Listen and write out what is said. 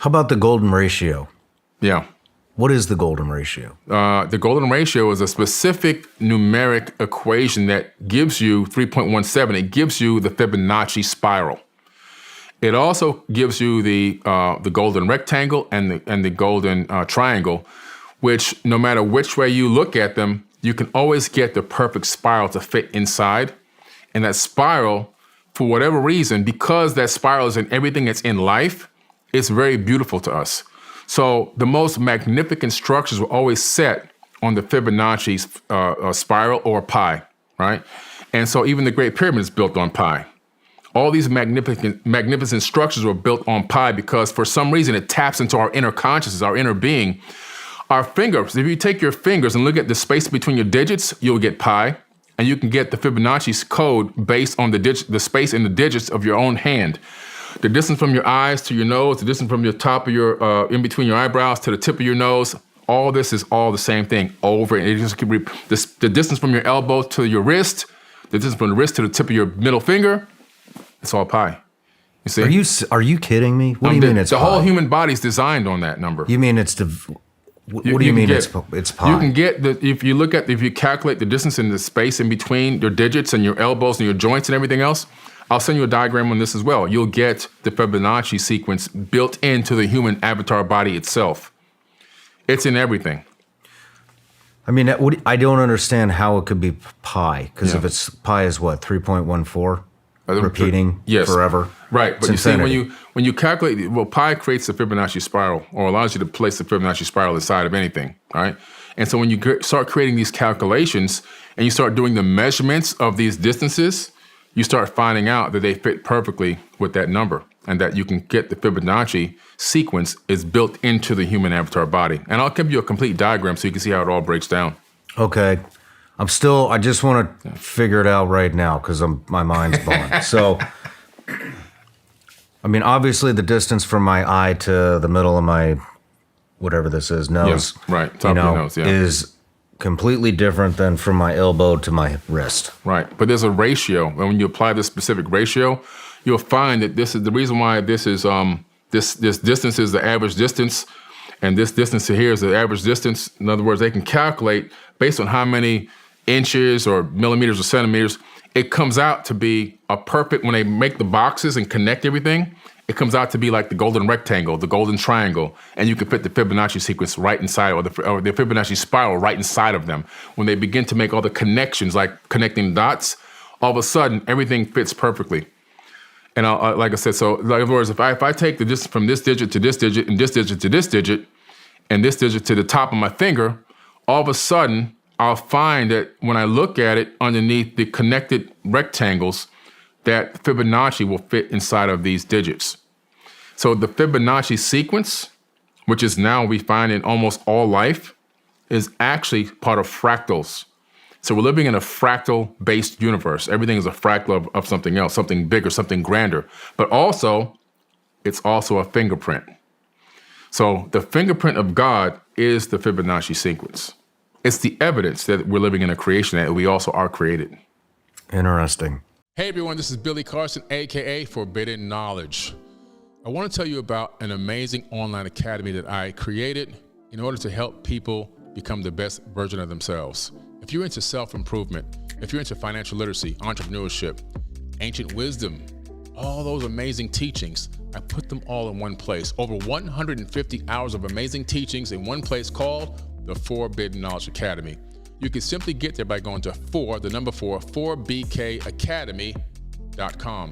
How about the golden ratio? Yeah. What is the golden ratio? The golden ratio is a specific numeric equation that gives you 3.17. It gives you the Fibonacci spiral. It also gives you the golden rectangle and the golden triangle, which no matter which way you look at them, you can always get the perfect spiral to fit inside. And that spiral, for whatever reason, because that spiral is in everything that's in life, it's very beautiful to us. So the most magnificent structures were always set on the Fibonacci spiral or pi, right? And so even the Great Pyramid is built on pi. All these magnificent structures were built on pi because for some reason it taps into our inner consciousness, our inner being. Our fingers, if you take your fingers and look at the space between your digits, you'll get pi. And you can get the Fibonacci's code based on the space in the digits of your own hand. The distance from your eyes to your nose, the distance from your top of your, in between your eyebrows to the tip of your nose, all this is all the same thing over. And it just the distance from your elbow to your wrist, the distance from the wrist to the tip of your middle finger, it's all pi. You see? Are you kidding me? What do you mean it's the pi? whole human body's designed on that number. You mean it's what do you mean it's pi? You can get if you calculate the distance in the space in between your digits and your elbows and your joints and everything else, I'll send you a diagram on this as well. You'll get the Fibonacci sequence built into the human avatar body itself. It's in everything. I mean, I don't understand how it could be pi, because if it's pi is what, 3.14? Repeating forever? Right, but you see, when you calculate, well, pi creates the Fibonacci spiral, or allows you to place the Fibonacci spiral inside of anything, right? And so when you start creating these calculations and you start doing the measurements of these distances, you start finding out that they fit perfectly with that number and that you can get the Fibonacci sequence is built into the human avatar body. And I'll give you a complete diagram so you can see how it all breaks down. Okay. I just want to figure it out right now because my mind's blown. So, I mean, obviously the distance from my eye to the middle of my, whatever this is, nose, right, top of your nose, is completely different than from my elbow to my wrist. Right, but there's a ratio, and when you apply this specific ratio, you'll find that this is the reason why this is this distance is the average distance, and this distance here is the average distance. In other words, they can calculate based on how many inches or millimeters or centimeters. It comes out to be a perfect, when they make the boxes and connect everything, it comes out to be like the golden rectangle, the golden triangle, and you can fit the Fibonacci sequence right inside, or the Fibonacci spiral right inside of them. When they begin to make all the connections, like connecting dots, all of a sudden, everything fits perfectly. And like I said, so in other words, if I take the distance from this digit to this digit, and this digit to this digit, and this digit to the top of my finger, all of a sudden, I'll find that when I look at it underneath the connected rectangles, that Fibonacci will fit inside of these digits. So the Fibonacci sequence, which is now we find in almost all life, is actually part of fractals. So we're living in a fractal-based universe. Everything is a fractal of something else, something bigger, something grander. But also, it's also a fingerprint. So the fingerprint of God is the Fibonacci sequence. It's the evidence that we're living in a creation, that we also are created. Interesting. Hey everyone, this is Billy Carson, AKA Forbidden Knowledge. I want to tell you about an amazing online academy that I created in order to help people become the best version of themselves. If you're into self-improvement, if you're into financial literacy, entrepreneurship, ancient wisdom, all those amazing teachings, I put them all in one place. Over 150 hours of amazing teachings in one place called the Forbidden Knowledge Academy. You can simply get there by going to 4BKacademy.com.